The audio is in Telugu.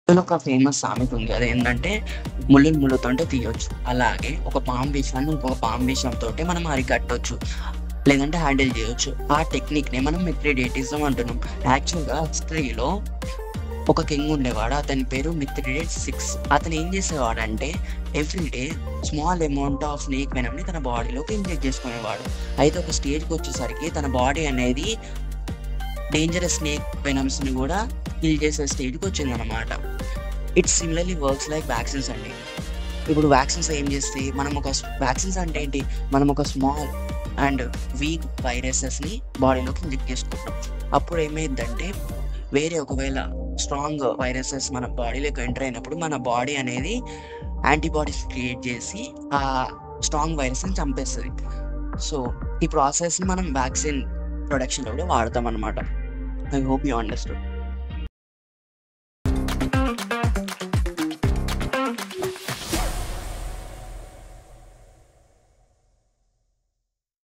తెలుగులో ఒక ఫేమస్ సామెత ఉంది. అదేంటంటే ముల్లుని ముళ్ళుతోటే తీయొచ్చు. అలాగే ఒక పాము విషాన్ని ఇంకొక పాము విషంతోటి మనం అరికట్టొచ్చు. లేదంటే హ్యాండిల్ చేయొచ్చు. ఆ టెక్నిక్‌నే మనం మిత్రిడేటిజం అంటున్నాం. యాక్చువల్‌గా హిస్టరీలో ఒక కింగ్ ఉండేవాడు. అతని పేరు మిత్రిడేట్స్ 6. అతను ఏం చేసేవాడంటే every day small amount of snake వెనమ్‌ని తన బాడీలోకి ఇంజెక్ట్ చేసుకునేవాడు. అయితే ఒక స్టేజ్‌కొచ్చేసరికి తన బాడీ అనేది డేంజరస్ స్నేక్ వెనమ్స్‌ని గూడా కిల్ చేసే స్టేజ్‌కొచ్చిందనమాట. ఇట్ సిమిలర్‌లీ వర్క్స్ లైక్ వాక్సిన్స్ అండి. ఇప్పుడు వాక్సిన్స్ ఏం చేస్తాయి? వాక్సిన్స్ అంటే ఏంటి? మనం ఒక స్మాల్ అండ్ వీక్ వైరసెస్‌ని బాడీలోకి ఇంజెక్ట్ చేసుకుంటాం. అప్పుడు ఏమైద్దంటే ఒకవేళ స్ట్రాంగ్ వైరసెస్ మన బాడీలోకి ఎంటర్ అయినప్పుడు మన బాడీ అనేది యాంటీబాడీస్ క్రియేట్ చేసి ఆ స్ట్రాంగ్ వైరస్‌ని చంపేస్తది. సో, ఈ ప్రాసెస్‌ని మనం వ్యాక్సిన్ ప్రొడక్షన్‌లో కూడా వాడతామనమాట. I hope you understood.